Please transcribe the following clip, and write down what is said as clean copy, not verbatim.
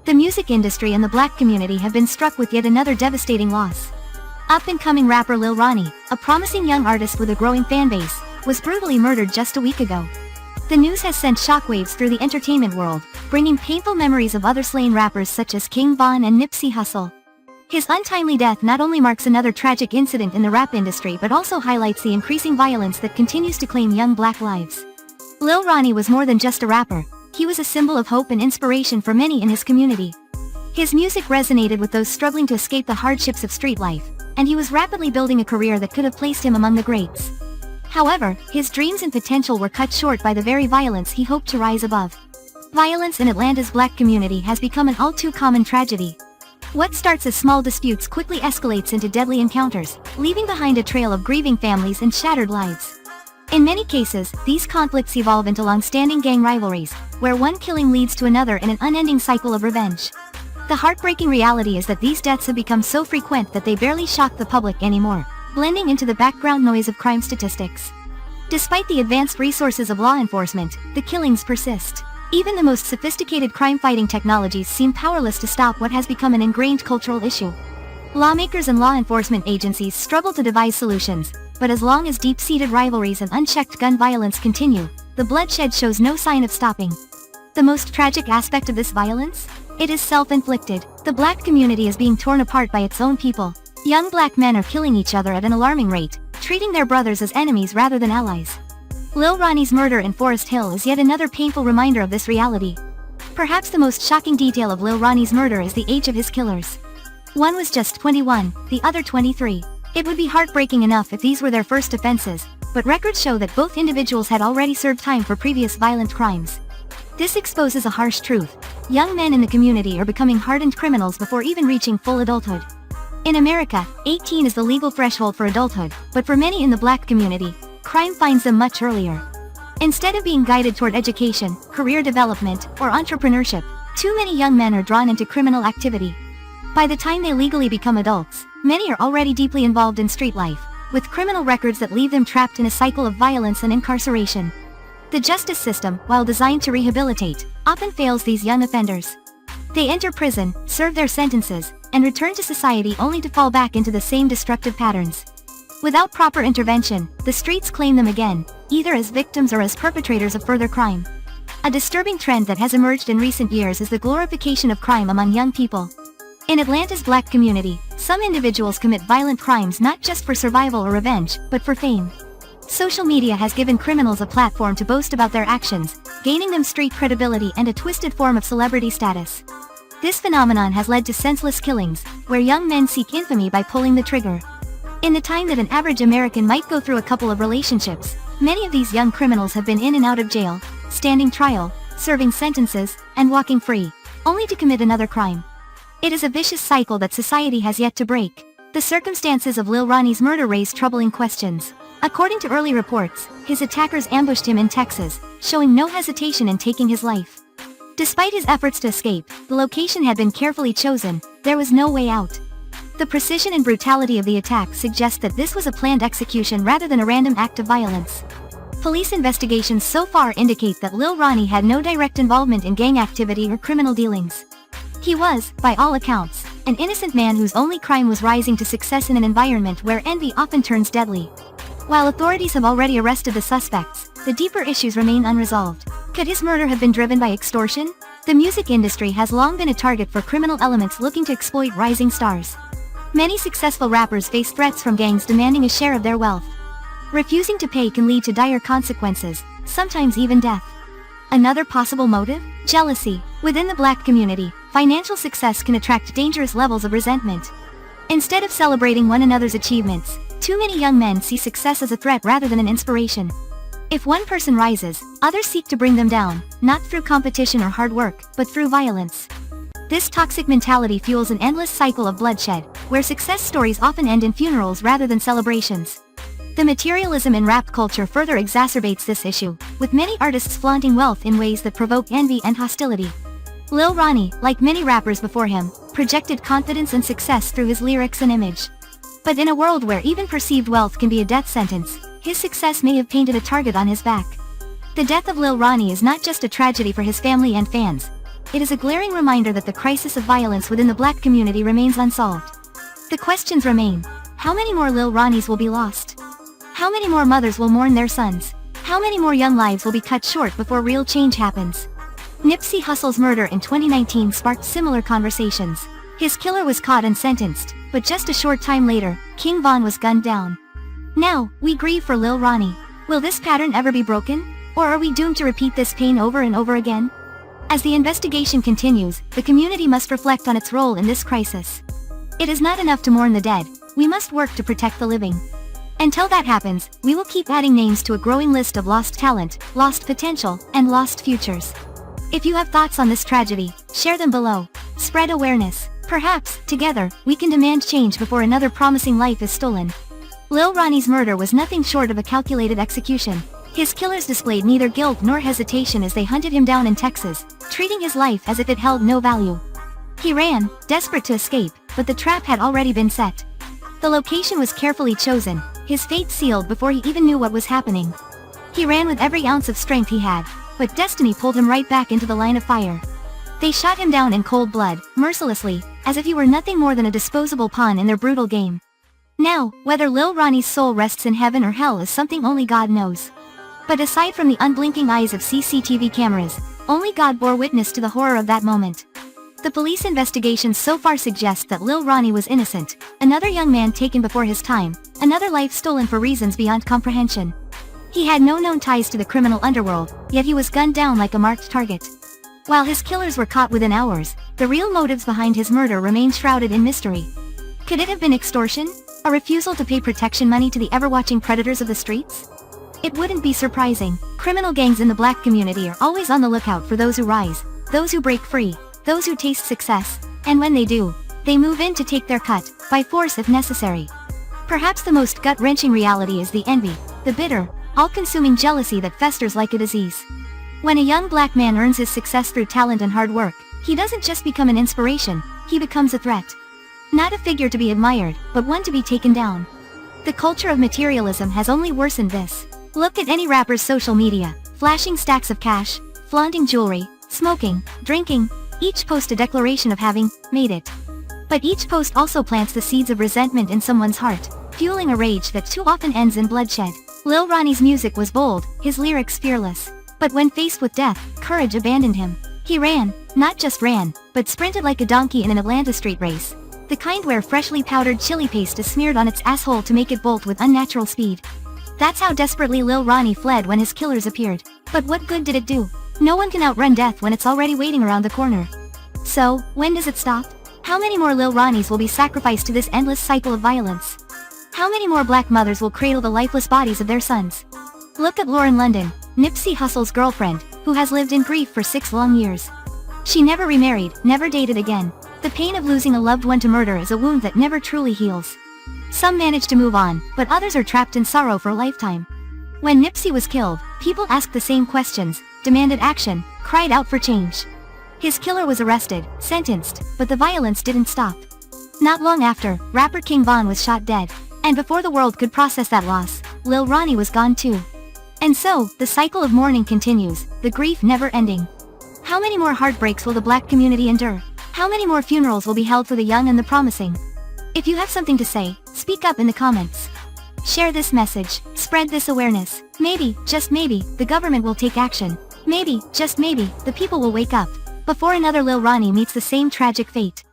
The music industry and the black community have been struck with yet another devastating loss. Up-and-coming rapper Lil Ronnie, a promising young artist with a growing fanbase, was brutally murdered just a week ago. The news has sent shockwaves through the entertainment world, bringing painful memories of other slain rappers such as King Von and Nipsey Hussle. His untimely death not only marks another tragic incident in the rap industry but also highlights the increasing violence that continues to claim young black lives. Lil Ronnie was more than just a rapper, he was a symbol of hope and inspiration for many in his community. His music resonated with those struggling to escape the hardships of street life, and he was rapidly building a career that could have placed him among the greats. However, his dreams and potential were cut short by the very violence he hoped to rise above. Violence in Atlanta's black community has become an all-too-common tragedy. What starts as small disputes quickly escalates into deadly encounters, leaving behind a trail of grieving families and shattered lives. In many cases, these conflicts evolve into long-standing gang rivalries, where one killing leads to another in an unending cycle of revenge. The heartbreaking reality is that these deaths have become so frequent that they barely shock the public anymore, blending into the background noise of crime statistics. Despite the advanced resources of law enforcement, the killings persist. Even the most sophisticated crime-fighting technologies seem powerless to stop what has become an ingrained cultural issue. Lawmakers and law enforcement agencies struggle to devise solutions, but as long as deep-seated rivalries and unchecked gun violence continue, the bloodshed shows no sign of stopping. The most tragic aspect of this violence? It is self-inflicted. The black community is being torn apart by its own people. Young black men are killing each other at an alarming rate, treating their brothers as enemies rather than allies. Lil Ronnie's murder in Forest Hill is yet another painful reminder of this reality. Perhaps the most shocking detail of Lil Ronnie's murder is the age of his killers. One was just 21, the other 23. It would be heartbreaking enough if these were their first offenses, but records show that both individuals had already served time for previous violent crimes. This exposes a harsh truth. Young men in the community are becoming hardened criminals before even reaching full adulthood. In America, 18 is the legal threshold for adulthood, but for many in the black community, crime finds them much earlier. Instead of being guided toward education, career development, or entrepreneurship, too many young men are drawn into criminal activity. By the time they legally become adults, many are already deeply involved in street life, with criminal records that leave them trapped in a cycle of violence and incarceration. The justice system, while designed to rehabilitate, often fails these young offenders. They enter prison, serve their sentences, and return to society only to fall back into the same destructive patterns. Without proper intervention, the streets claim them again, either as victims or as perpetrators of further crime. A disturbing trend that has emerged in recent years is the glorification of crime among young people. In Atlanta's black community, some individuals commit violent crimes not just for survival or revenge, but for fame. Social media has given criminals a platform to boast about their actions, gaining them street credibility and a twisted form of celebrity status. This phenomenon has led to senseless killings, where young men seek infamy by pulling the trigger. In the time that an average American might go through a couple of relationships, many of these young criminals have been in and out of jail, standing trial, serving sentences, and walking free, only to commit another crime. It is a vicious cycle that society has yet to break. The circumstances of Lil Ronnie's murder raise troubling questions. According to early reports, his attackers ambushed him in Texas, showing no hesitation in taking his life. Despite his efforts to escape, the location had been carefully chosen, there was no way out. The precision and brutality of the attack suggest that this was a planned execution rather than a random act of violence. Police investigations so far indicate that Lil Ronnie had no direct involvement in gang activity or criminal dealings. He was, by all accounts, an innocent man whose only crime was rising to success in an environment where envy often turns deadly. While authorities have already arrested the suspects, the deeper issues remain unresolved. Could his murder have been driven by extortion? The music industry has long been a target for criminal elements looking to exploit rising stars. Many successful rappers face threats from gangs demanding a share of their wealth. Refusing to pay can lead to dire consequences, sometimes even death. Another possible motive? Jealousy. Within the black community, financial success can attract dangerous levels of resentment. Instead of celebrating one another's achievements, too many young men see success as a threat rather than an inspiration. If one person rises, others seek to bring them down, not through competition or hard work, but through violence. This toxic mentality fuels an endless cycle of bloodshed, where success stories often end in funerals rather than celebrations. The materialism in rap culture further exacerbates this issue, with many artists flaunting wealth in ways that provoke envy and hostility. Lil Ronnie, like many rappers before him, projected confidence and success through his lyrics and image. But in a world where even perceived wealth can be a death sentence, his success may have painted a target on his back. The death of Lil Ronnie is not just a tragedy for his family and fans. it is a glaring reminder that the crisis of violence within the black community remains unsolved. The questions remain. How many more Lil Ronnies will be lost? How many more mothers will mourn their sons? How many more young lives will be cut short before real change happens? Nipsey Hussle's murder in 2019 sparked similar conversations. His killer was caught and sentenced, but just a short time later, King Von was gunned down. Now, we grieve for Lil Ronnie. Will this pattern ever be broken? Or are we doomed to repeat this pain over and over again? As the investigation continues, the community must reflect on its role in this crisis. It is not enough to mourn the dead, we must work to protect the living. Until that happens, we will keep adding names to a growing list of lost talent, lost potential, and lost futures. If you have thoughts on this tragedy, share them below. Spread awareness. Perhaps, together, we can demand change before another promising life is stolen. Lil Ronnie's murder was nothing short of a calculated execution. His killers displayed neither guilt nor hesitation as they hunted him down in Texas, treating his life as if it held no value. He ran, desperate to escape, but the trap had already been set. The location was carefully chosen, his fate sealed before he even knew what was happening. He ran with every ounce of strength he had, but destiny pulled him right back into the line of fire. They shot him down in cold blood, mercilessly, as if he were nothing more than a disposable pawn in their brutal game. Now, whether Lil Ronnie's soul rests in heaven or hell is something only God knows. But aside from the unblinking eyes of CCTV cameras, only God bore witness to the horror of that moment. The police investigation so far suggests that Lil Ronnie was innocent, another young man taken before his time, another life stolen for reasons beyond comprehension. He had no known ties to the criminal underworld, yet he was gunned down like a marked target. While his killers were caught within hours, the real motives behind his murder remain shrouded in mystery. Could it have been extortion? A refusal to pay protection money to the ever-watching predators of the streets? It wouldn't be surprising. Criminal gangs in the black community are always on the lookout for those who rise, those who break free, those who taste success, and when they do, they move in to take their cut, by force if necessary. Perhaps the most gut-wrenching reality is the envy, the bitter, all-consuming jealousy that festers like a disease. When a young black man earns his success through talent and hard work, he doesn't just become an inspiration, he becomes a threat. Not a figure to be admired, but one to be taken down. The culture of materialism has only worsened this. Look at any rapper's social media, flashing stacks of cash, flaunting jewelry, smoking, drinking, each post a declaration of having made it. But each post also plants the seeds of resentment in someone's heart, fueling a rage that too often ends in bloodshed. Lil Ronnie's music was bold, his lyrics fearless. But when faced with death, courage abandoned him. He ran, not just ran, but sprinted like a donkey in an Atlanta street race. The kind where freshly powdered chili paste is smeared on its asshole to make it bolt with unnatural speed. That's how desperately Lil Ronnie fled when his killers appeared. But what good did it do? No one can outrun death when it's already waiting around the corner. So, when does it stop? How many more Lil Ronnies will be sacrificed to this endless cycle of violence? How many more black mothers will cradle the lifeless bodies of their sons? Look at Lauren London, Nipsey Hussle's girlfriend, who has lived in grief for 6 long years. She never remarried, never dated again. The pain of losing a loved one to murder is a wound that never truly heals. Some manage to move on, but others are trapped in sorrow for a lifetime. When Nipsey was killed, people asked the same questions, demanded action, cried out for change. His killer was arrested, sentenced, but the violence didn't stop. Not long after, rapper King Von was shot dead. And before the world could process that loss, Lil Ronnie was gone too. And so, the cycle of mourning continues, the grief never ending. How many more heartbreaks will the black community endure? How many more funerals will be held for the young and the promising? If you have something to say, speak up in the comments. Share this message, spread this awareness. Maybe, just maybe, the government will take action. Maybe, just maybe, the people will wake up, before another Lil Ronnie meets the same tragic fate.